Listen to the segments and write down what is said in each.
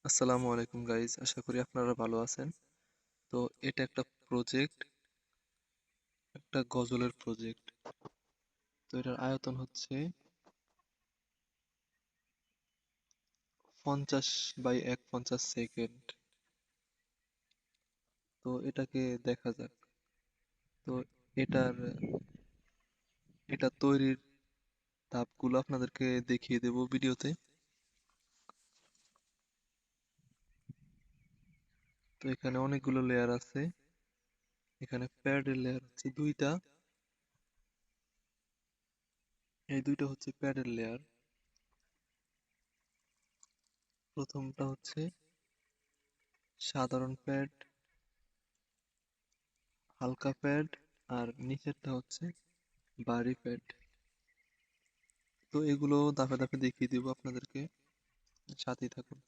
আসসালামু আলাইকুম গাইজ, আশা করি আপনারা ভালো আছেন। তো এটা একটা প্রজেক্ট, একটা গজলের প্রজেক্ট। তো এটার আয়তন হচ্ছে 50 বাই 150 সেকেন্ড। তো এটাকে দেখা যাক। তো এটার এটা তৈরির ধাপগুলো আপনাদেরকে দেখিয়ে দেব ভিডিওতে। তো এখানে অনেকগুলো লেয়ার আছে। এখানে প্যাডের লেয়ার হচ্ছে দুইটা। এই দুইটা হচ্ছে প্যাডের লেয়ার। প্রথমটা হচ্ছে সাধারণ প্যাড, হালকা প্যাড, আর নিচেরটা হচ্ছে ভারী প্যাড। তো এগুলো ধাপে ধাপে দেখিয়ে দিব আপনাদেরকে, সাথেই থাকুন।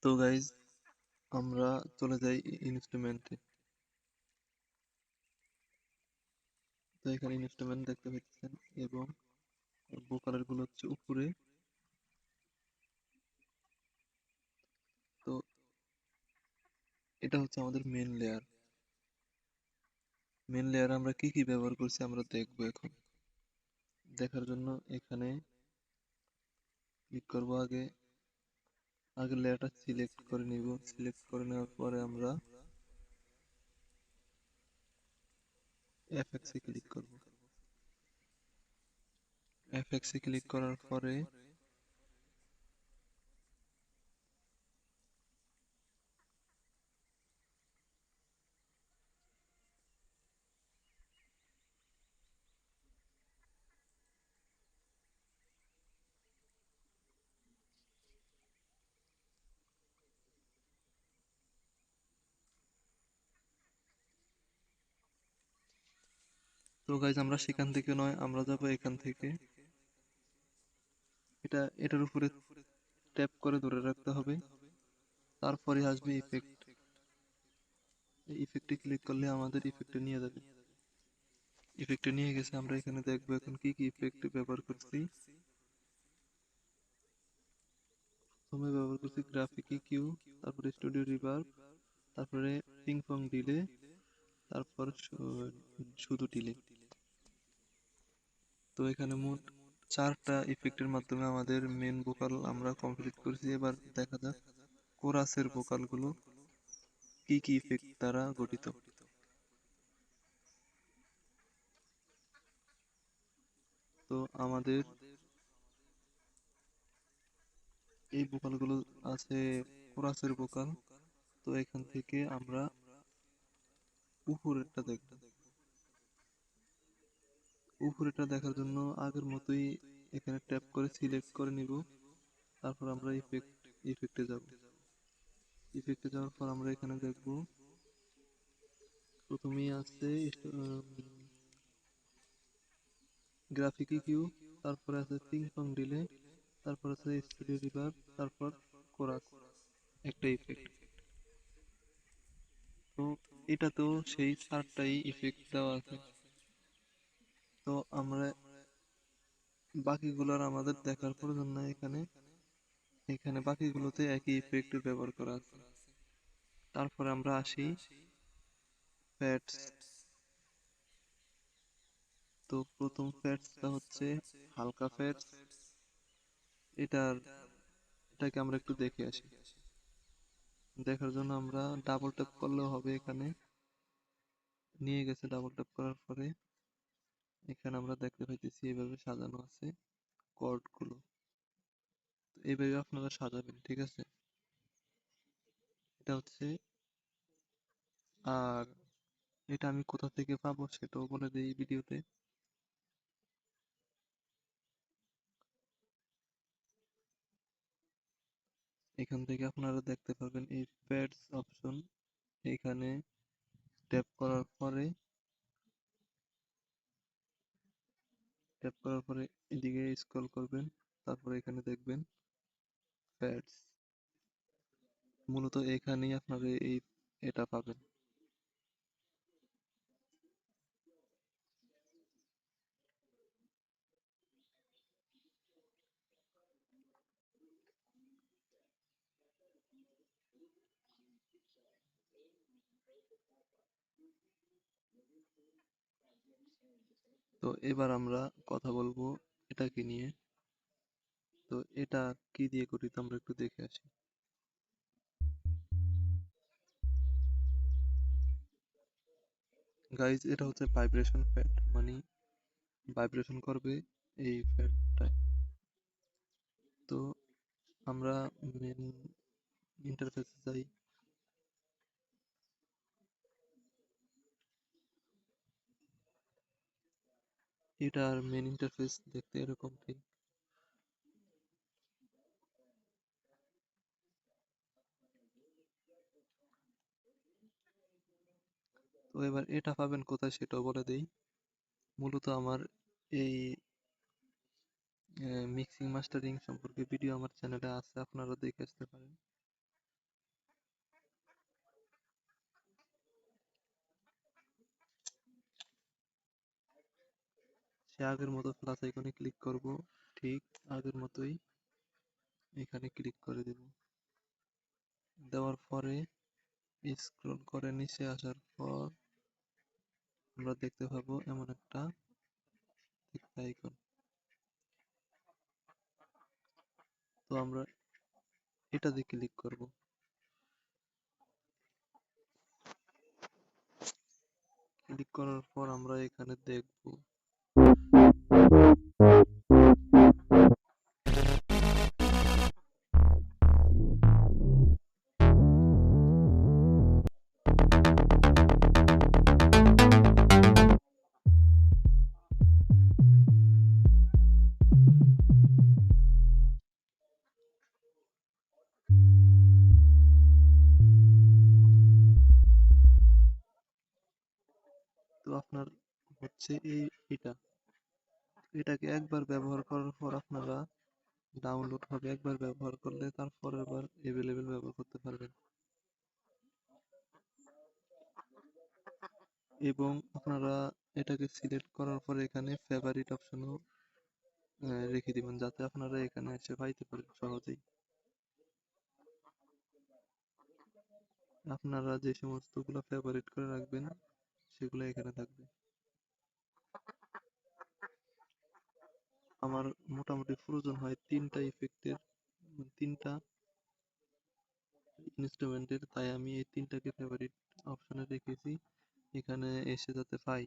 তো গাইজ, আমরা চলে যাই ইনস্ট্রুমেন্টে। তো এখানে ইনস্ট্রুমেন্ট দেখতে পাচ্ছেন, এবং ভোকালের গুলো হচ্ছে উপরে। তো এটা হচ্ছে আমাদের মেন লেয়ার। মেন লেয়ার আমরা কি কি ব্যবহার করছি আমরা দেখবো এখন। দেখার জন্য এখানে ক্লিক করব। আগে আগে লেয়ারটা সিলেক্ট করে নিব। সিলেক্ট করে নেওয়ার পরে আমরা এফএক্স এ ক্লিক করব। এফএক্স এ ক্লিক করার পরে তো গাইজ, আমরা সেখান থেকে নয়, আমরা যাব এখান থেকে। এটার উপরে ট্যাপ করে ধরে রাখতে হবে। তারপরে আসবে ইফেক্ট। এই ইফেক্টে ক্লিক করলে আমাদের ইফেক্টে নিয়ে যাবে। ইফেক্টে নিয়ে গেছে। আমরা এখানে দেখবো এখন কি কি ইফেক্ট ব্যবহার করছি। প্রথমে ব্যবহার করছি গ্রাফিক ইকিউ, তারপরে স্টুডিও রিভার্ব, তারপরে পিং পং ডিলে, তারপর শুধু ডিলে। তো এখানে মোট 4টা ইফেক্টের মাধ্যমে আমাদের মেন ভোকাল আমরা কমপ্লিট করেছি। এবার দেখা যাক কোরাসের ভোকাল গুলো কি কি ইফেক্ট দ্বারা গঠিত। তো আমাদের এই ভোকাল গুলো আছে কোরাসের ভোকাল। তো এখান থেকে আমরা উপরেরটা দেখব। উপরেরটা দেখার জন্য আগের মতোই এখানে ট্যাপ করে সিলেক্ট করে নিব। তারপর আমরা ইফেক্টে যাব। ইফেক্টে যাওয়ার পর আমরা এখানে দেখব প্রথমেই আছে গ্রাফিক ইকিউ, তারপরে আছে পিং পং ডিলে, তারপর আছে স্টুডিও রিভার্ব, তারপর কোরাস, একটা ইফেক্ট। তো এটাতেও সেই 4টাই ইফেক্ট দেওয়া আছে। তো আমরা বাকিগুলোর আমাদের দেখার প্রয়োজন নাই। এখানে এখানে বাকিগুলোতে একই ইফেক্ট ব্যবহার করা আছে। তারপরে আমরা আসি প্যাডস। তো প্রথম প্যাডসটা হচ্ছে হালকা প্যাডস। এটার এটাকে আমরা একটু দেখে আসি। দেখার জন্য আমরা ডাবল ট্যাপ করলেও হবে। এখানে নিয়ে গেছে। ডাবল ট্যাপ করার পরে এখানে আমরা দেখতে পাইতেছি এইভাবে সাজানো আছে কর্ড গুলো। তো এইভাবে আপনারা সাজাবেন, ঠিক আছে? এটা হচ্ছে। আর এটা আমি কোথা থেকে পাবো সেটাও বলে দিই ভিডিওতে। এখান থেকে আপনারা দেখতে পাবেন এই প্যাডস অপশন। এখানে ট্যাপ করার পরে এদিকে স্ক্রল করবেন। তারপরে এখানে দেখবেন প্যাডস। মূলত এখানেই আপনারা এটা পাবেন। তো এবার আমরা কথা বলবো এটাকে নিয়ে। তো এটা কি দিয়ে করি তো আমরা একটু দেখে আসি। গাইজ, এটা হচ্ছে ভাইব্রেশন প্যাড, মানে ভাইব্রেশন করবে এই প্যাডটায়। তো আমরা মেন ইন্টারফেসে যাই। এটার মেন ইন্টারফেস দেখতে এরকম ঠিক। তো এবার এটা পাবেন কোথায় সেটাও বলে দেই। মূলত আমার এই মিক্সিং মাস্টারিং সম্পর্কে ভিডিও আমার চ্যানেলে আছে, আপনারা দেখে আসতে পারেন। সে আগের মতো প্লাস আইকনে ক্লিক করব, ঠিক আগের মতোই এখানে ক্লিক করে দেব। দেওয়ার পরে স্ক্রল করে নিচে আসার পর আমরা দেখতে পাবো এমন একটা আইকন। তো আমরা এটাতে ক্লিক করব। ক্লিক করার পর আমরা এখানে দেখব তো আপনার হচ্ছে এটা এটাকে একবার ব্যবহার করার পর আপনারা ডাউনলোড হবে, একবার ব্যবহার করলে তারপর আবার এভেলেবেল ব্যবহার করতে পারবেন। এবং আপনারা এটাকে সিলেক্ট করার পর এখানে ফেভারিট অপশনও রেখে দিবেন, যাতে আপনারা এখানে এসে পাইতে পারেন সহজেই। আপনারা যে সমস্তগুলো ফেভারিট করে রাখবেন সেগুলো এখানে থাকবে। আমার মোটামুটি প্রয়োজন হয় তিনটা ইফেক্টের, তিনটা ইনস্ট্রুমেন্টের, তাই আমি এই তিনটাকে ফেভারিট অপশনে রেখেছি এখানে এসে যাতে পাই।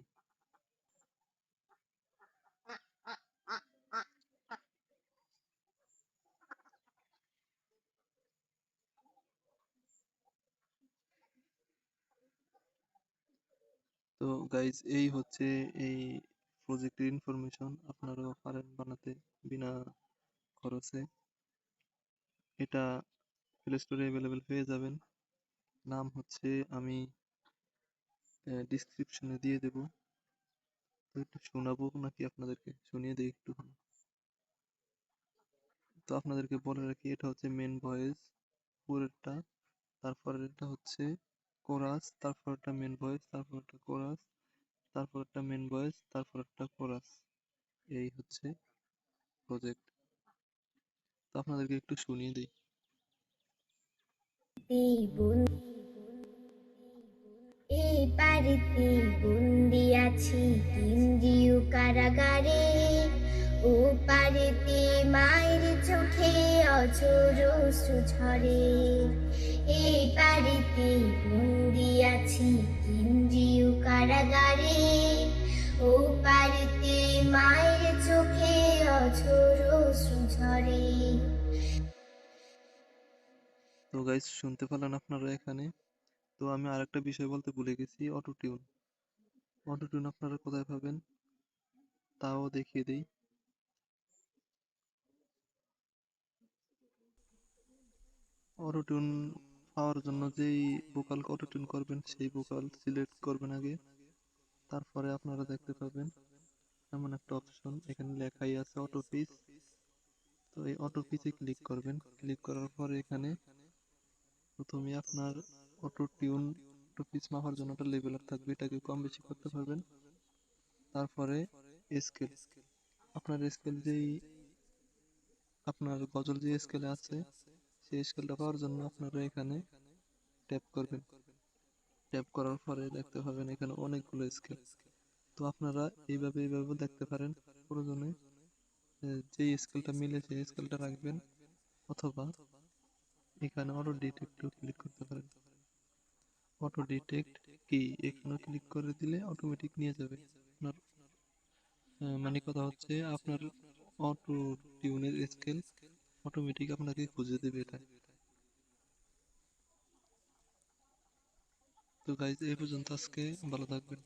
তো গাইজ, এই হচ্ছে এই প্রজেক্টের ইনফরমেশন। আপনারাও পারেন বানাতে বিনা খরচে। এটা প্লে স্টোরে অ্যাভেলেবেল পেয়ে যাবেন। নাম হচ্ছে, আমি ডিসক্রিপশনে দিয়ে দেব। তো একটু শোনাবো নাকি আপনাদেরকে, শুনিয়ে দিই একটু। তো আপনাদেরকে বলে রাখি, এটা হচ্ছে মেন ভয়েস পুরোটা, তারপরে এটা হচ্ছে কোরাস, তারপর একটা মেন ভয়েস, তারপর একটা কোরাস, তারপর একটা মেন ভয়েস, তারপর একটা কোরাস। এই হচ্ছে প্রজেক্ট। তো আপনাদেরকে একটু শুনিয়ে দিই। এই বাড়িতে বন্দি আছি কেন্দ্রীয় কারাগারে, ও পারেতে মায়ের চোখে অঝোর অশ্রু ঝরে। এই বাড়িতে বন্দি আছি কেন্দ্রীয় কারাগারে, ও পারেতে মায়ের চোখে অঝোর অশ্রু ঝরে। তো গাইস, শুনতে পেলেন আপনারা এখানে। তো আমি আরেকটা বিষয় বলতে ভুলে গেছি, অটো টিউন। অটো টিউন আপনারা কোথায় পাবেন তাও দেখিয়ে দিই। অটো টিউন পাওয়ার জন্য যেই ভোকাল অটো টিউন করবেন সেই ভোকাল সিলেক্ট করবেন আগে, তারপরে আপনারা দেখতে পাবেন এমন একটা অপশন, এখানে লেখাই আছে অটো পিচ। তো এই অটো পিচে ক্লিক করবেন। ক্লিক করার পরে এখানে প্রথমে আপনার অটো টিউন, অটো পিচ মাপার জন্য একটা লেভেলার থাকবে, এটাকে কম বেশি করতে পারবেন। তারপরে স্কেল, আপনার স্কেল যেই আপনার গজল যে স্কেলে আছে সেই স্কেলটা পাওয়ার জন্য আপনারা এখানে ট্যাপ করবেন। ট্যাপ করার পরে দেখতে পাবেন এখানে অনেকগুলো স্কেল। তো আপনারা এইভাবে দেখতে পারেন। প্রয়োজনে যে স্কেলটা মিলে সেই স্কেলটা রাখবেন, অথবা এখানে অটো ডিটেক্টও ক্লিক করতে পারেন। অটো ডিটেক্ট কি, এখানে ক্লিক করে দিলে অটোমেটিক নিয়ে যাবে আপনার। মানে কথা হচ্ছে আপনার অটো টিউনের স্কেল অটোমেটিক আপনাকে খুঁজে দেবে এটা। তো গাইজ এই পর্যন্ত আজকে, ভালো থাকবেন।